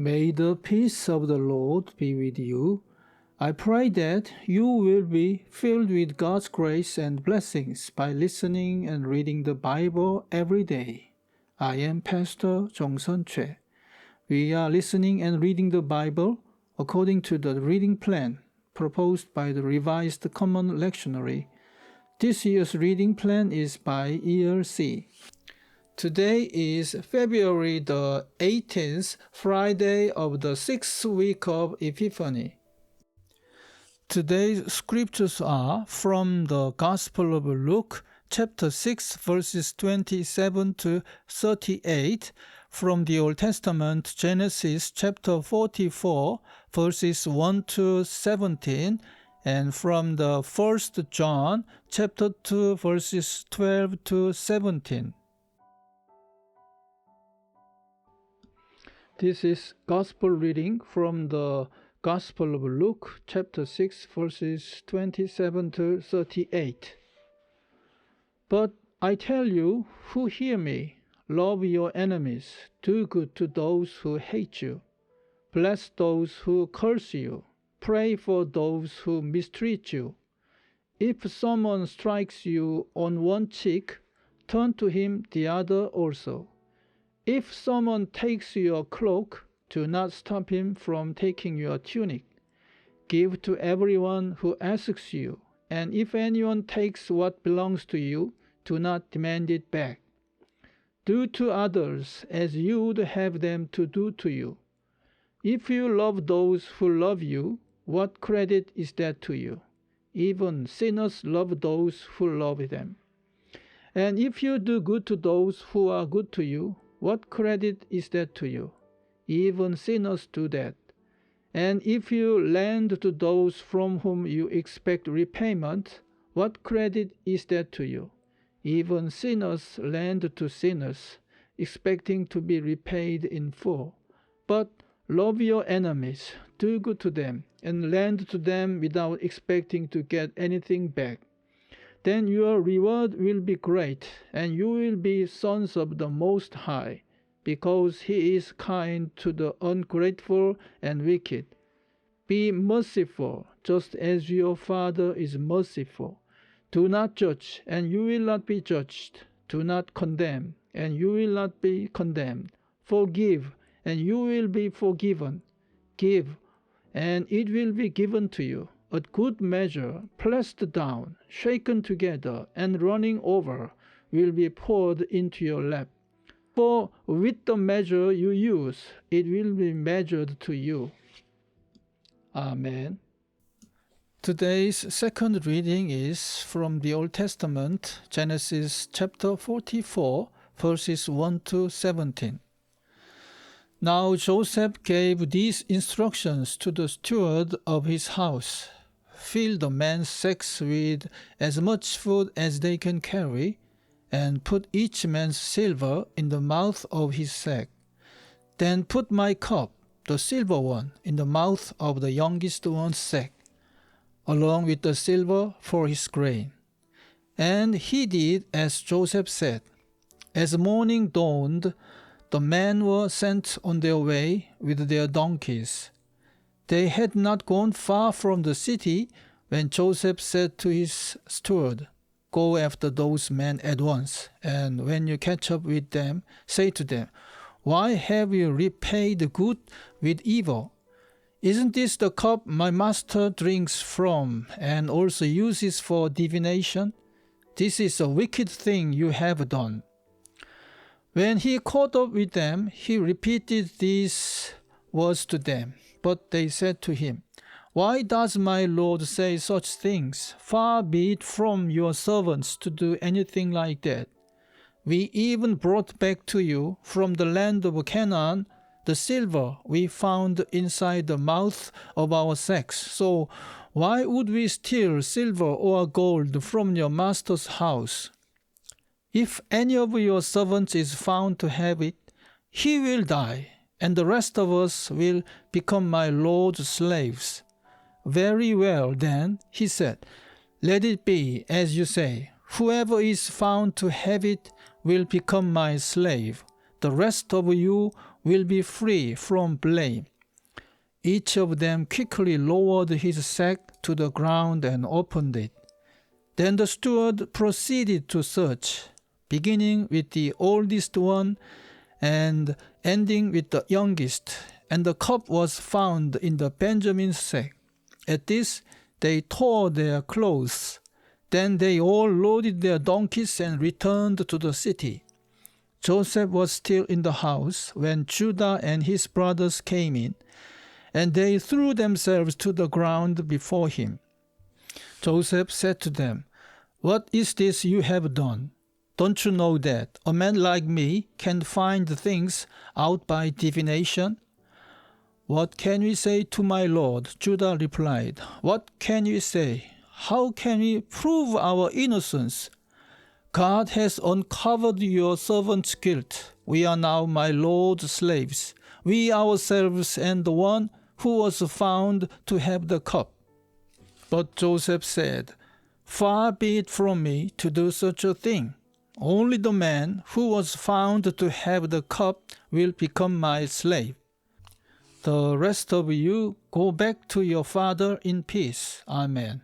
May the peace of the Lord be with you. I pray that you will be filled with God's grace and blessings by listening and reading the Bible every day. I am Pastor Jongsun Choi. We are listening and reading the Bible according to the reading plan proposed by the Revised Common Lectionary. This year's reading plan is by Year C. Today is February the 18th, Friday of the 6th week of Epiphany. Today's scriptures are from the Gospel of Luke, chapter 6, verses 27 to 38, from the Old Testament, Genesis chapter 44, verses 1 to 17, and from the 1 John chapter 2, verses 12 to 17. This is Gospel reading from the Gospel of Luke, chapter 6, verses 27 to 38. But I tell you who hear me, love your enemies, do good to those who hate you, bless those who curse you, pray for those who mistreat you. If someone strikes you on one cheek, turn to him the other also. If someone takes your cloak, do not stop him from taking your tunic. Give to everyone who asks you, and if anyone takes what belongs to you, do not demand it back. Do to others as you would have them to do to you. If you love those who love you, what credit is that to you? Even sinners love those who love them. And if you do good to those who are good to you, what credit is that to you? Even sinners do that. And if you lend to those from whom you expect repayment, what credit is that to you? Even sinners lend to sinners, expecting to be repaid in full. But love your enemies, do good to them, and lend to them without expecting to get anything back. Then your reward will be great, and you will be sons of the Most High, because He is kind to the ungrateful and wicked. Be merciful, just as your Father is merciful. Do not judge, and you will not be judged. Do not condemn, and you will not be condemned. Forgive, and you will be forgiven. Give, and it will be given to you. A good measure, pressed down, shaken together, and running over, will be poured into your lap. For with the measure you use, it will be measured to you. Amen. Today's second reading is from the Old Testament, Genesis chapter 44, verses 1 to 17. Now Joseph gave these instructions to the steward of his house. Fill the men's sacks with as much food as they can carry, and put each man's silver in the mouth of his sack. Then put my cup, the silver one, in the mouth of the youngest one's sack, along with the silver for his grain. And he did as Joseph said. As morning dawned, the men were sent on their way with their donkeys. They had not gone far from the city when Joseph said to his steward, Go after those men at once, and when you catch up with them, say to them, Why have you repaid good with evil? Isn't this the cup my master drinks from and also uses for divination? This is a wicked thing you have done. When he caught up with them, he repeated these words to them. But they said to him, Why does my Lord say such things? Far be it from your servants to do anything like that. We even brought back to you from the land of Canaan the silver we found inside the mouth of our sacks. So why would we steal silver or gold from your master's house? If any of your servants is found to have it, he will die, and the rest of us will become my Lord's slaves. Very well, then, he said, let it be as you say. Whoever is found to have it will become my slave. The rest of you will be free from blame." Each of them quickly lowered his sack to the ground and opened it. Then the steward proceeded to search, beginning with the oldest one and ending with the youngest, and the cup was found in the Benjamin's sack. At this, they tore their clothes. Then they all loaded their donkeys and returned to the city. Joseph was still in the house when Judah and his brothers came in, and they threw themselves to the ground before him. Joseph said to them, "What is this you have done? Don't you know that a man like me can find things out by divination?" "What can we say to my lord?" Judah replied. "What can we say? How can we prove our innocence? God has uncovered your servant's guilt. We are now my lord's slaves, we ourselves and the one who was found to have the cup." But Joseph said, "Far be it from me to do such a thing. Only the man who was found to have the cup will become my slave. The rest of you go back to your father in peace." Amen.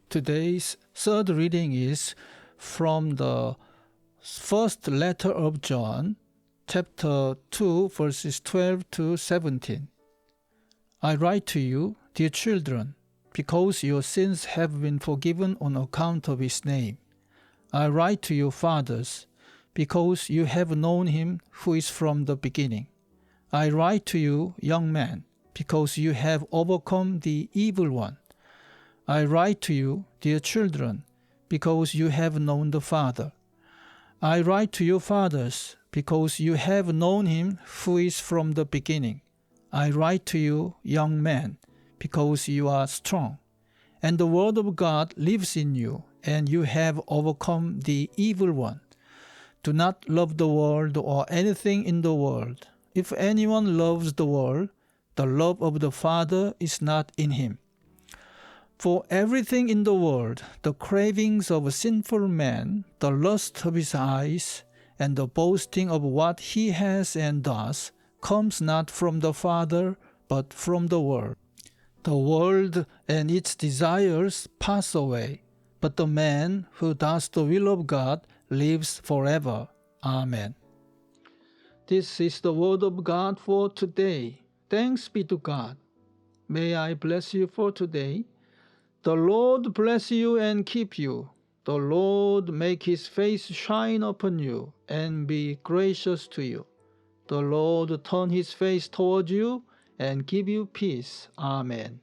Today's third reading is from the first letter of John, chapter 2, verses 12 to 17. "I write to you, dear children, because your sins have been forgiven on account of his name. I write to you, fathers, because you have known him who is from the beginning. I write to you, young men, because you have overcome the evil one. I write to you, dear children, because you have known the Father. I write to you, fathers, because you have known him who is from the beginning. I write to you, young men, because you are strong, and the word of God lives in you, and you have overcome the evil one. Do not love the world or anything in the world. If anyone loves the world, the love of the Father is not in him. For everything in the world, the cravings of a sinful man, the lust of his eyes, and the boasting of what he has and does, comes not from the Father, but from the world. The world and its desires pass away, but the man who does the will of God lives forever. Amen. This is the word of God for today. Thanks be to God. May I bless you for today. The Lord bless you and keep you. The Lord make his face shine upon you and be gracious to you. The Lord turn his face toward you and give you peace. Amen.